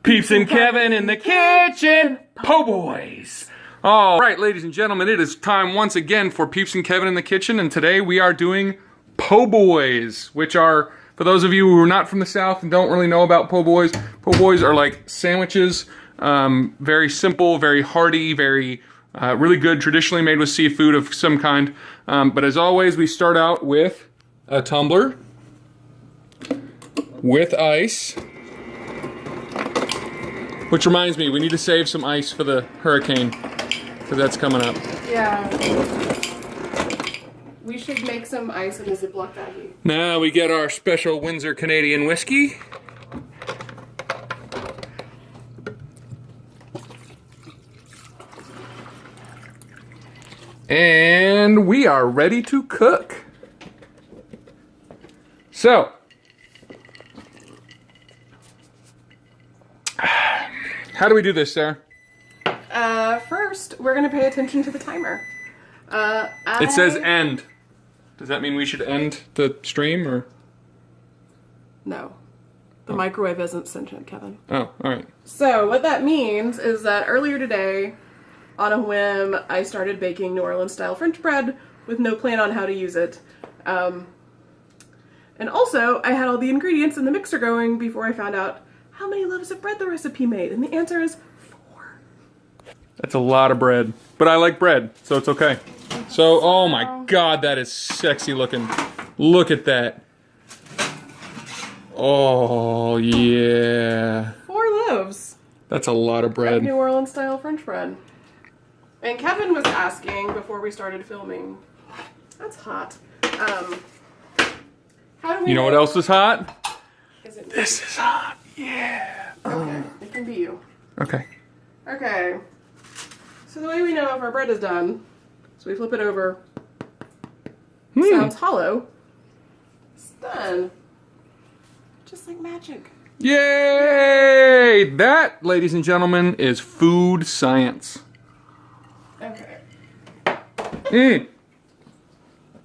Peeps and Kevin in the kitchen, po' boys. All right, ladies and gentlemen, it is time once again for Peeps and Kevin in the kitchen, and today we are doing po' boys, which are, for those of you who are not from the South and don't really know about po' boys are like sandwiches, very simple, very hearty, very really good, traditionally made with seafood of some kind. But as always, we start out with a tumbler with ice. Which reminds me, we need to save some ice for the hurricane, because that's coming up. Yeah. We should make some ice in a Ziploc baggie. Now we get our special Windsor Canadian whiskey. And we are ready to cook. So, how do we do this, Sarah? First, we're going to pay attention to the timer. It says end. Does that mean we should end the stream, or? No. The microwave isn't sentient, Kevin. Oh, alright. So, what that means is that earlier today, on a whim, I started baking New Orleans-style French bread with no plan on how to use it. And also, I had all the ingredients in the mixer going before I found out how many loaves of bread the recipe made, and the answer is 4. That's a lot of bread. But I like bread, so it's okay. So, oh my god, that is sexy looking. Look at that. Oh, yeah. 4 loaves. That's a lot of bread. New Orleans-style French bread. And Kevin was asking before we started filming, that's hot. How do we You know what else is hot? This is hot. Yeah. Okay, it can be you. Okay. Okay. So the way we know if our bread is done, is we flip it over. Sounds hollow. It's done. Just like magic. Yay! That, ladies and gentlemen, is food science. Okay.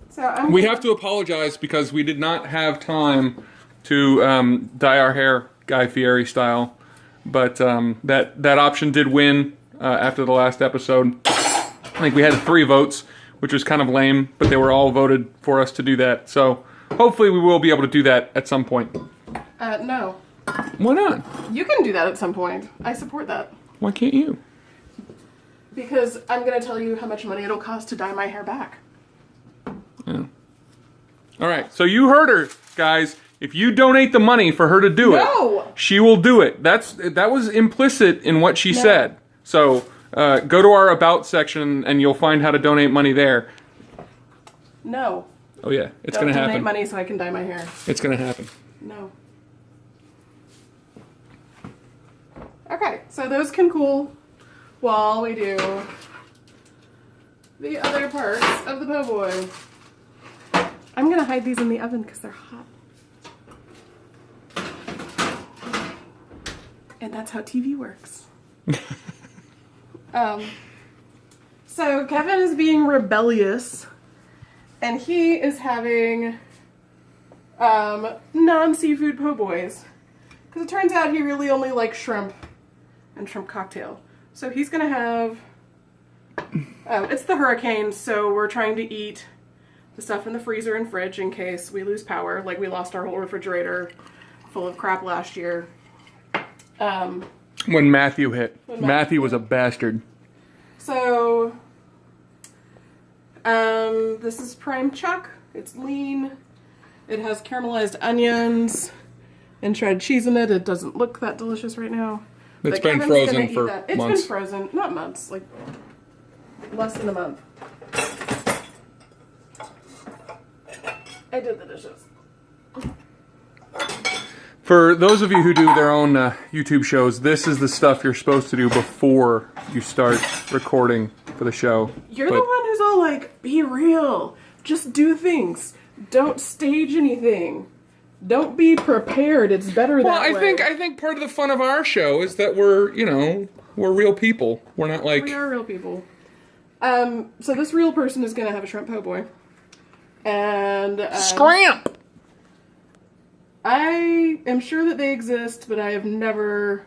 So we have to apologize because we did not have time to dye our hair Guy Fieri style, but that option did win after the last episode. I think we had 3 votes, which was kind of lame, but they were all voted for us to do that. So hopefully we will be able to do that at some point. No. Why not? You can do that at some point. I support that. Why can't you? Because I'm going to tell you how much money it'll cost to dye my hair back. Yeah. All right, so you heard her, guys. If you donate the money for her to do it, she will do it. That was implicit in what she said. So go to our About section and you'll find how to donate money there. No. Oh yeah, it's going to happen. Donate money so I can dye my hair. It's going to happen. No. Okay, so those can cool while we do the other parts of the po' boy. I'm going to hide these in the oven because they're hot. And that's how TV works. So Kevin is being rebellious, and he is having non-seafood po' boys. Because it turns out he really only likes shrimp and shrimp cocktail. So he's going to have... it's the hurricane, so we're trying to eat the stuff in the freezer and fridge in case we lose power. Like we lost our whole refrigerator full of crap last year. When Matthew hit. Matthew was a bastard. So, this is prime chuck. It's lean. It has caramelized onions and shredded cheese in it. It doesn't look that delicious right now. It's been frozen for months. It's been frozen. Not months. Like, less than a month. I did the dishes. For those of you who do their own YouTube shows, this is the stuff you're supposed to do before you start recording for the show. You're the one who's all like, be real. Just do things. Don't stage anything. Don't be prepared. It's better that way. Well, I think part of the fun of our show is that we're real people. We're not like... We are real people. So this real person is going to have a shrimp po' boy. And... Scramp! I am sure that they exist, but I have never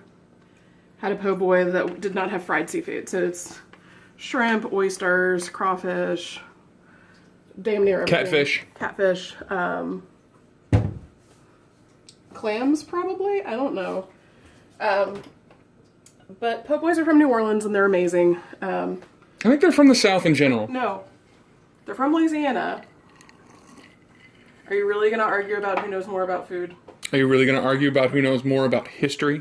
had a po' boy that did not have fried seafood. So it's shrimp, oysters, crawfish, damn near everything. Catfish. Clams, probably? I don't know. But po' boys are from New Orleans and they're amazing. I think they're from the South in general. No. They're from Louisiana. Are you really going to argue about who knows more about food? Are you really going to argue about who knows more about history?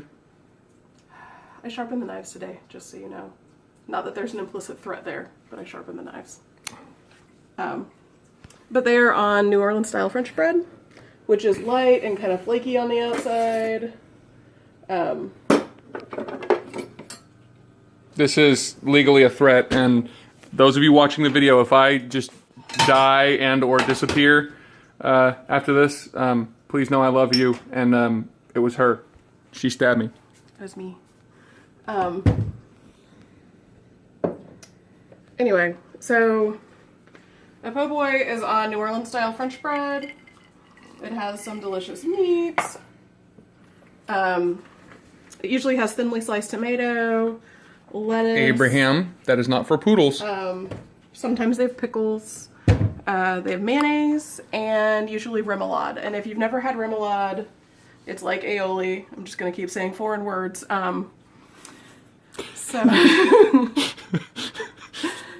I sharpened the knives today, just so you know. Not that there's an implicit threat there, but I sharpened the knives. But they are on New Orleans style French bread, which is light and kind of flaky on the outside. This is legally a threat, and those of you watching the video, if I just die and or disappear after this, please know I love you, and it was her. She stabbed me. It was me. Anyway, so a po' boy is on New Orleans style French bread. It has some delicious meats. It usually has thinly sliced tomato, lettuce. Abraham, that is not for poodles. Sometimes they have pickles. They have mayonnaise and usually remoulade. And if you've never had remoulade, it's like aioli. I'm just going to keep saying foreign words.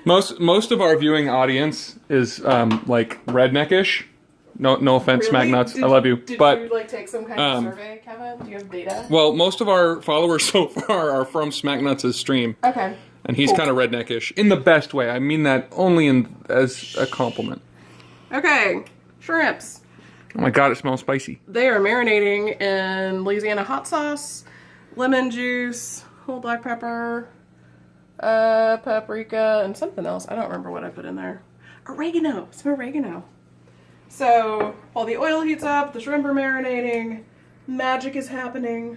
Most of our viewing audience is like redneckish. No offense, Really? Smack Nuts. I love you. Did But you like take some kind of survey, Kevin? Do you have data? well, most of our followers so far are from Smack Nuts' stream. Okay. And he's kind of redneckish in the best way. I mean that only as a compliment. Okay. Shrimps. Oh my god, it smells spicy. They are marinating in Louisiana hot sauce, lemon juice, whole black pepper, paprika, and something else. I don't remember what I put in there. Oregano. Some oregano. So, while the oil heats up, the shrimp are marinating, magic is happening.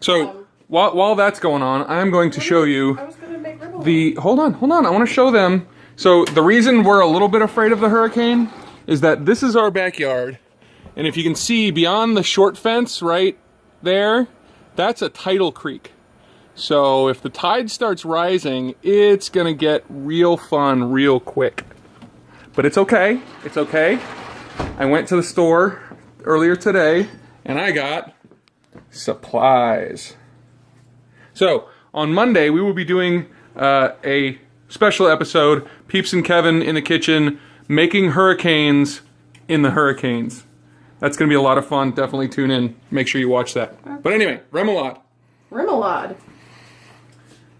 So, while that's going on, I'm going to show you I was going to make remoulade. hold on. I want to show them. So, the reason we're a little bit afraid of the hurricane is that this is our backyard. And if you can see beyond the short fence right there, that's a tidal creek. So, if the tide starts rising, it's going to get real fun real quick. But it's okay. It's okay. I went to the store earlier today and I got supplies. So on Monday we will be doing a special episode, Peeps and Kevin in the kitchen, making hurricanes in the hurricanes. That's going to be a lot of fun. Definitely tune in. Make sure you watch that. Okay. But anyway, remoulade. Remoulade.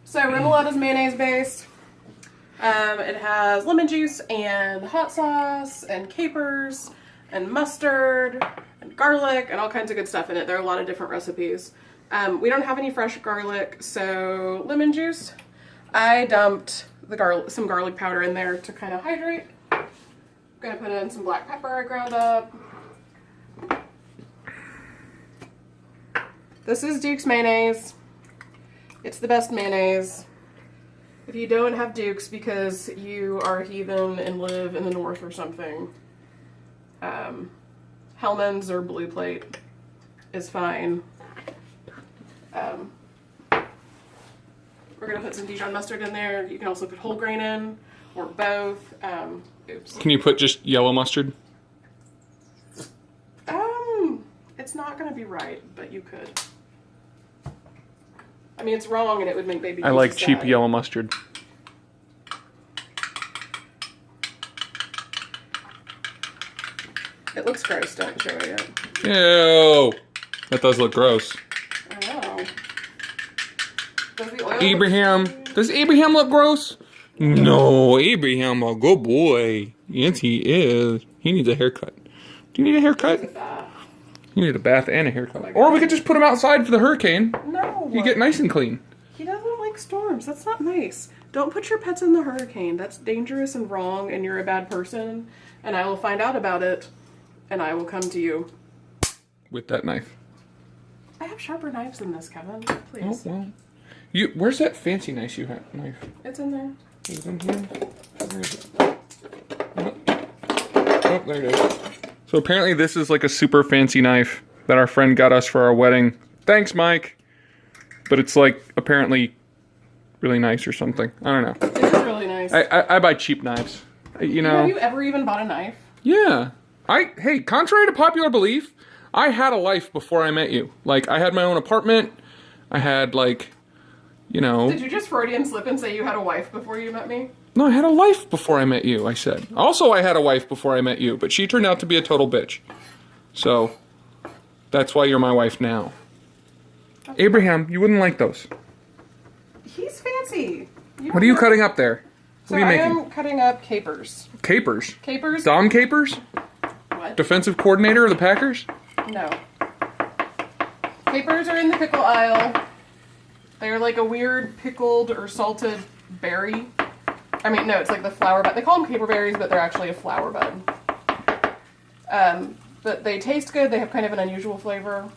So remoulade is mayonnaise based. It has lemon juice and hot sauce and capers and mustard and garlic and all kinds of good stuff in it. There are a lot of different recipes. We don't have any fresh garlic, so lemon juice. I dumped some garlic powder in there to kind of hydrate. I'm gonna put in some black pepper I ground up. This is Duke's mayonnaise. It's the best mayonnaise. If you don't have Duke's because you are a heathen and live in the north or something, Hellman's or Blue Plate is fine. We're going to put some Dijon mustard in there. You can also put whole grain in, or both. Oops. Can you put just yellow mustard? It's not going to be right, but you could. I mean, it's wrong and it would make baby I like sad. cheap yellow mustard. It looks gross, don't show it yet. Ew. That does look gross. I know. Does the oil Abraham. Does Abraham look gross? No, Abraham a good boy. Yes, he is. He needs a haircut. Do you need a haircut? You need a bath and a haircut. Or we could just put him outside for the hurricane. No. You get nice and clean. He doesn't like storms. That's not nice. Don't put your pets in the hurricane. That's dangerous and wrong, and you're a bad person. And I will find out about it, and I will come to you. With that knife. I have sharper knives than this, Kevin. Please. Oh, well. Where's that fancy knife you have? It's in there. Is it in here? Where is it? Oh, there it is. So apparently this is like a super fancy knife that our friend got us for our wedding. Thanks, Mike. but it's like apparently really nice or something. I don't know. It is really nice. I buy cheap knives. You know. Have you ever even bought a knife? Yeah. Hey, contrary to popular belief, I had a life before I met you. Like, I had my own apartment. I had, like, you know... Did you just Freudian slip and say you had a wife before you met me? No, I had a life before I met you, I said. Also, I had a wife before I met you, but she turned out to be a total bitch. So, that's why you're my wife now. Okay. Abraham, you wouldn't like those. He's fancy. What are you cutting up there? So What are you I making? am cutting up capers. Capers? Capers? Dom Capers? What? Defensive coordinator of the Packers? No. Capers are in the pickle aisle. They're like a weird pickled or salted berry. I mean, no, it's like the flower bud. They call them caper berries, but they're actually a flower bud. But they taste good. They have kind of an unusual flavor.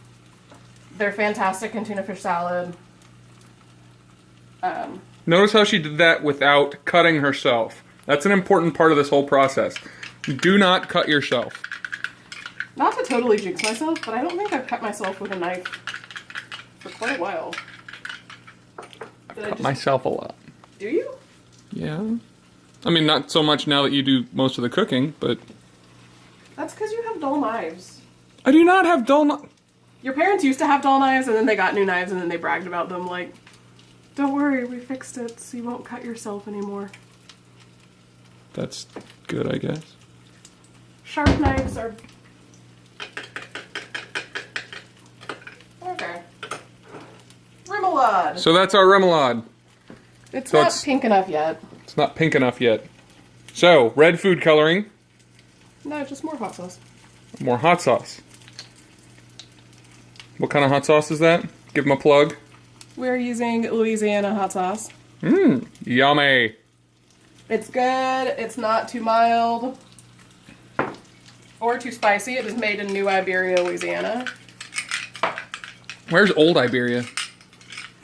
They're fantastic in tuna fish salad. Notice how she did that without cutting herself. That's an important part of this whole process. Do not cut yourself. Not to totally jinx myself, but I don't think I've cut myself with a knife for quite a while. Did I just... Myself a lot. Do you? Yeah. I mean, not so much now that you do most of the cooking, but... That's because you have dull knives. I do not have dull knives. Your parents used to have dull knives, and then they got new knives, and then they bragged about them, like, don't worry, we fixed it, so you won't cut yourself anymore. That's good, I guess. Sharp knives are... Okay. Remoulade. So that's our remoulade. It's So not it's- pink enough yet. It's not pink enough yet. So, red food coloring, No, just more hot sauce. more hot sauce. What kind of hot sauce is that? Give them a plug. We're using Louisiana hot sauce. Mmm, yummy. It's good. It's not too mild or too spicy. It is made in New Iberia, Louisiana. Where's old Iberia?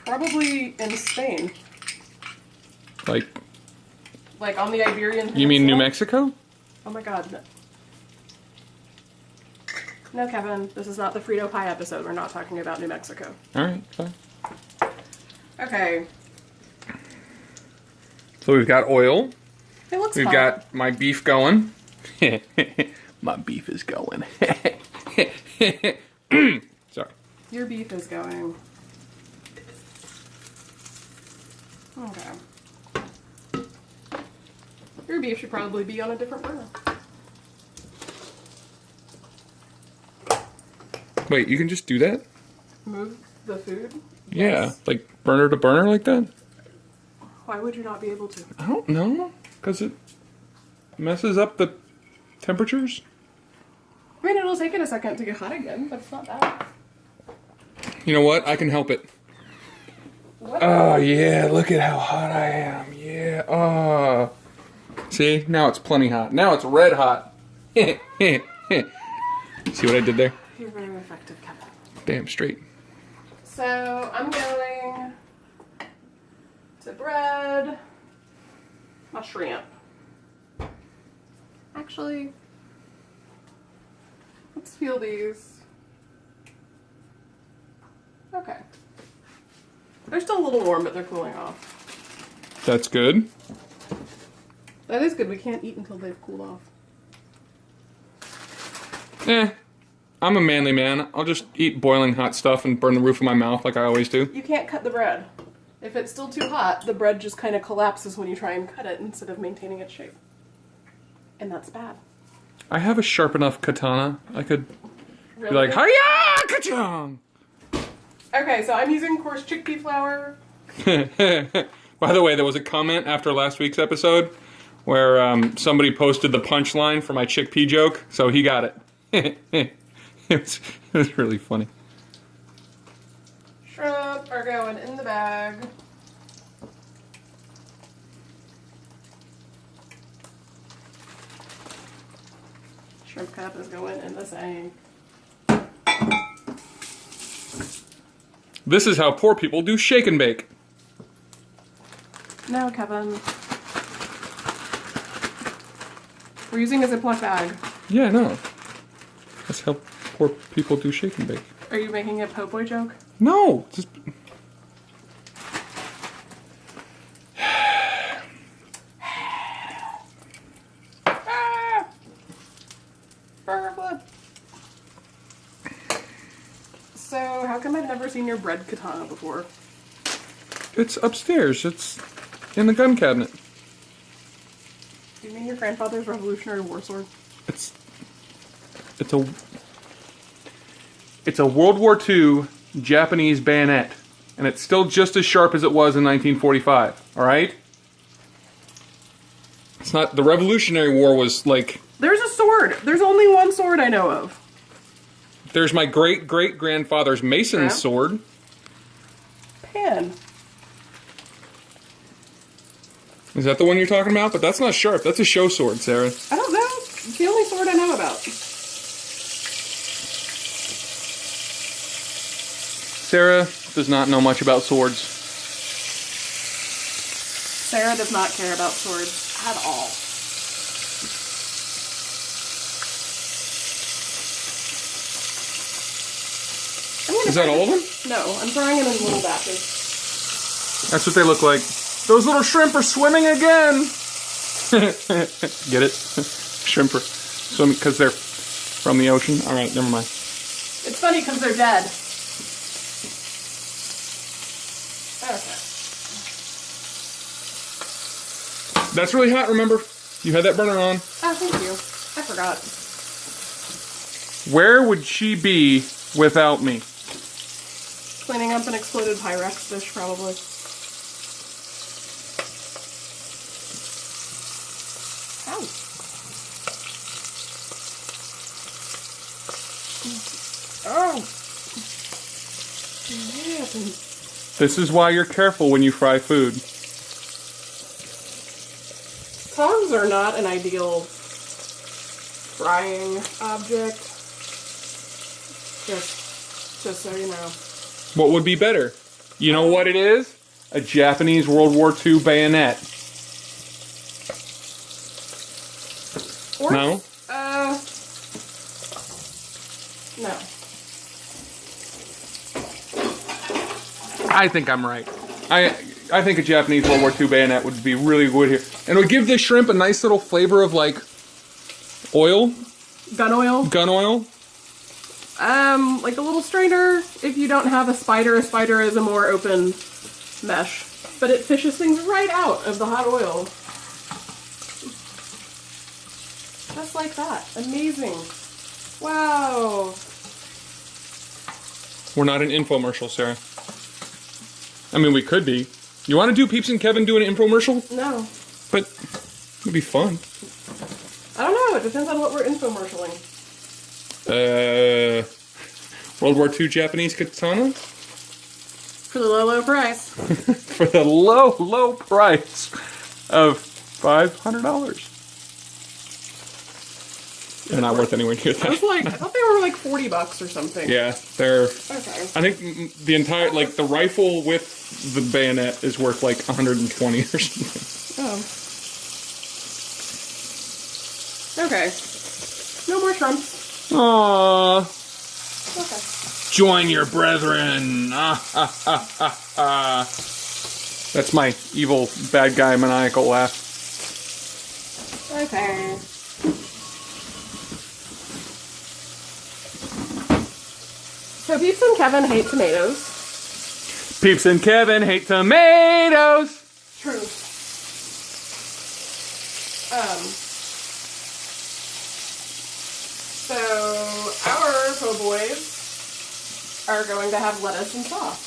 Probably in Spain. Like, on the Iberian Peninsula. you mean New Mexico? Oh my god. No. No, Kevin. This is not the Frito Pie episode. We're not talking about New Mexico. Alright, fine. Okay. So we've got oil. It looks We've hot. got my beef going. My beef is going. Sorry. Your beef is going. Okay. Your beef should probably be on a different burner. Wait, you can just do that? Move the food? Yeah, Yes. like burner to burner like that? Why would you not be able to? I don't know. Because it messes up the temperatures? I mean, it'll take it a second to get hot again, but it's not bad. You know what? I can help it. What? Oh, yeah. Look at how hot I am. Yeah. Oh. See? Now it's plenty hot. Now it's red hot. See what I did there? You're very effective, Kevin. Damn straight. So, I'm going to bread my shrimp. Actually, let's feel these. Okay. They're still a little warm, but they're cooling off. That's good. That is good. We can't eat until they've cooled off. I'm a manly man. I'll just eat boiling hot stuff and burn the roof of my mouth like I always do. You can't cut the bread. If it's still too hot, the bread just kind of collapses when you try and cut it instead of maintaining its shape. And that's bad. I have a sharp enough katana. I could Really? be like, hiya, ka-chong! Okay, so I'm using coarse chickpea flour. By the way, there was a comment after last week's episode where somebody posted the punchline for my chickpea joke, so he got it. it was really funny. Shrimp are going in the bag. Shrimp cup is going in the sink. This is how poor people do shake and bake. No, Kevin. We're using a Ziploc bag. Yeah, no. That's how poor people do shake and bake. Are you making a po' boy joke? No, just how come I've never seen your bread katana before? It's upstairs. It's in the gun cabinet. Do you mean your grandfather's Revolutionary War sword? It's a World War II Japanese bayonet, and it's still just as sharp as it was in 1945. All right. It's not. The Revolutionary War was like. There's a sword. There's only one sword I know of. There's my great-great-grandfather's Mason's sword. Pan. Is that the one you're talking about? But that's not sharp. That's a show sword, Sarah. I don't know. It's the only sword I know about. Sarah does not know much about swords. Sarah does not care about swords at all. Is that all of them? No, I'm throwing them in little batches. That's what they look like. Those little shrimp are swimming again! Get it? Shrimp are swimming because they're from the ocean? Alright, never mind. It's funny because they're dead. Okay. That's really hot, remember? You had that burner on. Oh, thank you. I forgot. Where would she be without me? Cleaning up an exploded Pyrex dish, probably. Ow. Oh. What happened? This is why you're careful when you fry food. Tongs are not an ideal frying object. Just so you know. What would be better? You know what it is? A Japanese World War II bayonet. Or, No? No. I think I'm right. I think a Japanese World War II bayonet would be really good here. And it would give the shrimp a nice little flavor of like oil. Gun oil? Gun oil. Like a little strainer. If you don't have a spider is a more open mesh. But it fishes things right out of the hot oil. Just like that. Amazing. Wow. We're not an infomercial, Sarah. I mean, we could be. You want to do Peeps and Kevin doing an infomercial? No. But it'd be fun. I don't know. It depends on what we're infomercialing. World War II Japanese katana? For the low, low price. For the low, low price of $500. They're not worth anywhere near that. I thought they were like $40 or something. Yeah, they're... Okay. I think the entire, like, the rifle with the bayonet is worth like 120 or something. Oh. Okay. No more shrimps. Aww. Okay. Join your brethren. That's my evil bad guy maniacal laugh. Okay. So Peeps and Kevin hate tomatoes. Peeps and Kevin hate tomatoes. True. So our po' boys are going to have lettuce and sauce.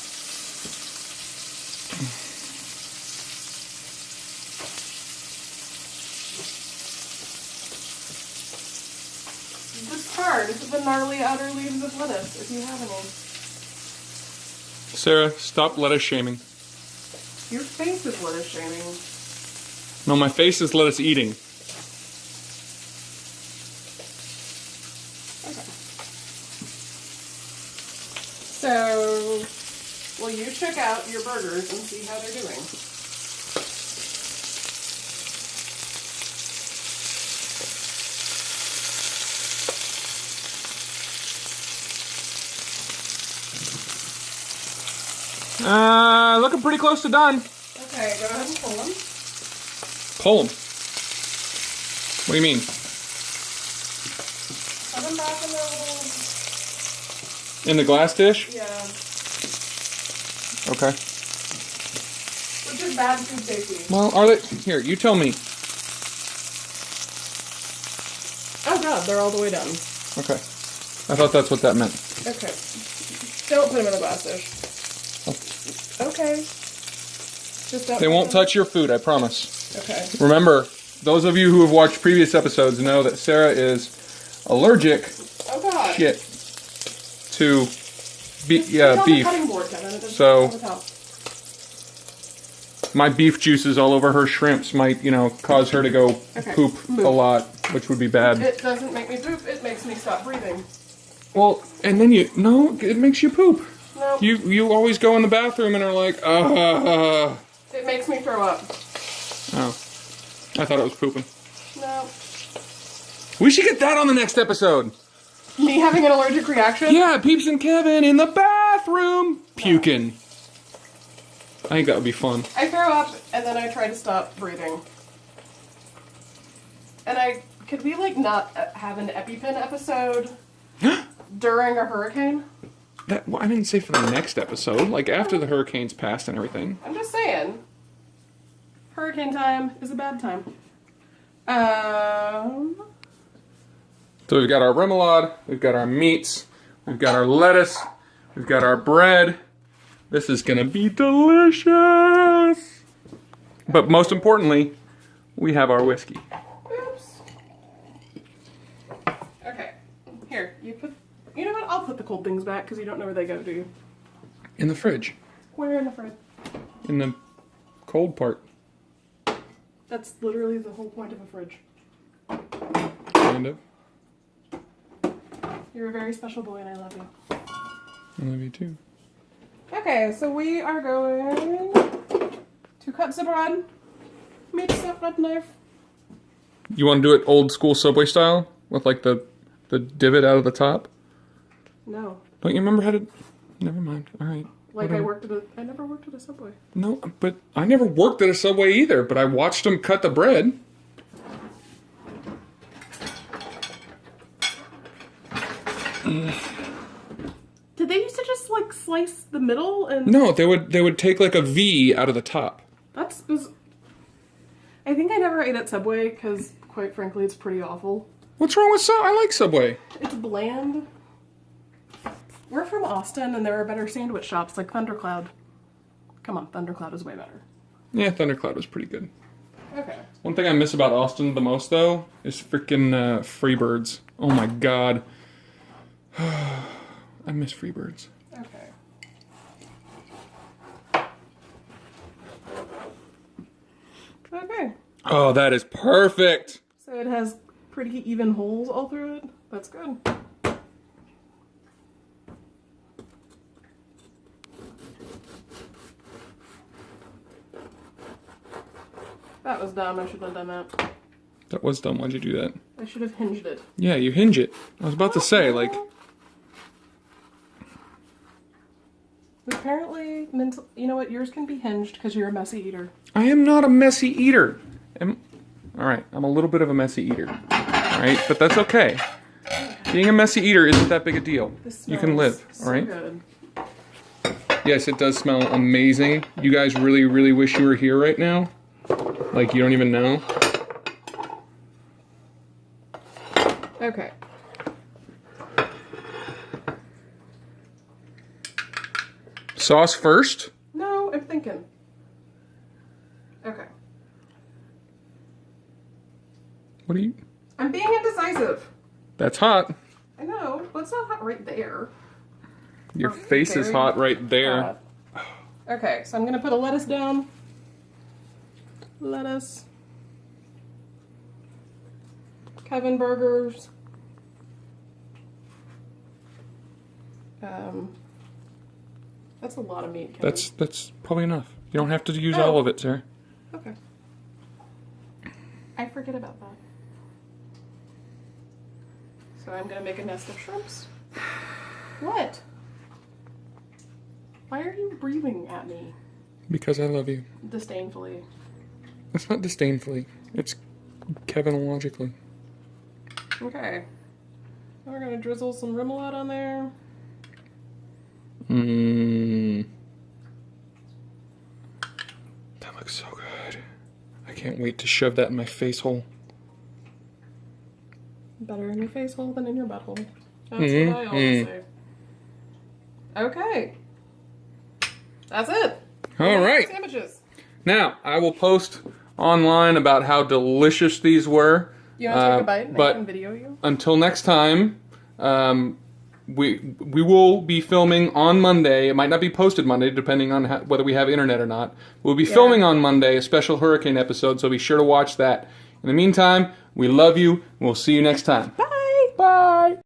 Discard the gnarly outer leaves of lettuce if you have any. Sarah, stop lettuce shaming. Your face is lettuce shaming. No, my face is lettuce eating. Okay. So, will you check out your burgers and see how they're doing? Looking pretty close to done. Okay, go ahead and pull them. Pull them. What do you mean? Put them back in their little In the glass dish? Yeah. Okay. Which is bad food safety. Well, are they? Here, you tell me. Oh god, they're all the way down. Okay. I thought that's what that meant. Okay. Don't put them in the glass dish. Okay. Just don't. They won't touch your food, I promise. Okay. Remember, those of you who have watched previous episodes know that Sarah is allergic Oh god. shit to beef. Put it on the Beef. cutting board, Kevin. It doesn't So- on the top. My beef juices all over her shrimps might, cause her to go Okay. poop a lot, which would be bad. It doesn't make me poop. It makes me stop breathing. Well, and then it makes you poop. No. You always go in the bathroom and are like, It makes me throw up. Oh. I thought it was pooping. No. We should get that on the next episode. Me having an allergic reaction? Yeah, Peeps and Kevin in the bathroom puking. I think that would be fun. I throw up and then I try to stop breathing. And could we not have an EpiPen episode during a hurricane? I didn't say for the next episode, like after the hurricane's passed and everything. I'm just saying. Hurricane time is a bad time. So we've got our remoulade, we've got our meats, we've got our lettuce, we've got our bread. This is gonna be delicious. But most importantly, we have our whiskey. Oops. Okay. Here, you know what? I'll put the cold things back because you don't know where they go, do you? In the fridge. Where in the fridge? In the cold part. That's literally the whole point of a fridge. Kind of. You're a very special boy and I love you. I love you too. Okay, so we are going to cut some bread. Meat stuff, bread knife. You want to do it old school Subway style? With like the divot out of the top? No. Don't you remember how to... Never mind. Alright. Like I never worked at a Subway. No, but I never worked at a Subway either, but I watched them cut the bread. Did they used to just slice the middle and... No, they would take like a V out of the top. I think I never ate at Subway because, quite frankly, it's pretty awful. What's wrong with I like Subway. It's bland. We're from Austin and there are better sandwich shops like Thundercloud. Come on, Thundercloud is way better. Yeah, Thundercloud was pretty good. Okay. One thing I miss about Austin the most, though, is freaking Freebirds. Oh my god. I miss Freebirds. Okay. Okay. Oh, that is perfect. So it has pretty even holes all through it. That's good. That was dumb. I shouldn't have done that. That was dumb. Why'd you do that? I should have hinged it. Yeah, you hinge it. I was about to say, like... Apparently, you know what? Yours can be hinged because you're a messy eater. I am not a messy eater. Alright, I'm a little bit of a messy eater. Alright, but that's okay. Being a messy eater isn't that big a deal. You can live, so alright? good. Yes, it does smell amazing. You guys really, really wish you were here right now. Like, you don't even know. Okay. Sauce first? No, I'm thinking. Okay. What are you... I'm being indecisive. That's hot. I know, but it's not hot right there. Your face is hot right there. Okay, so I'm gonna put a lettuce down. Lettuce. Kevin burgers. That's a lot of meat, Kevin. That's probably enough. You don't have to use all of it, Sarah. Okay. I forget about that. So I'm gonna make a nest of shrimps. What? Why are you breathing at me? Because I love you. Disdainfully. It's not disdainfully. It's Kevinologically. Okay. We're gonna drizzle some remoulade on there. Mmm. That looks so good. I can't wait to shove that in my face hole. Better in your face hole than in your butthole. That's what I always say. Okay. That's it. All right. Sandwiches. Now, I will post online about how delicious these were. You want to take a bite and I but can video you? until next time, we will be filming on Monday. It might not be posted Monday, depending on whether we have internet or not. We'll be filming on Monday a special hurricane episode, so be sure to watch that. In the meantime, we love you. We'll see you next time. Bye. Bye.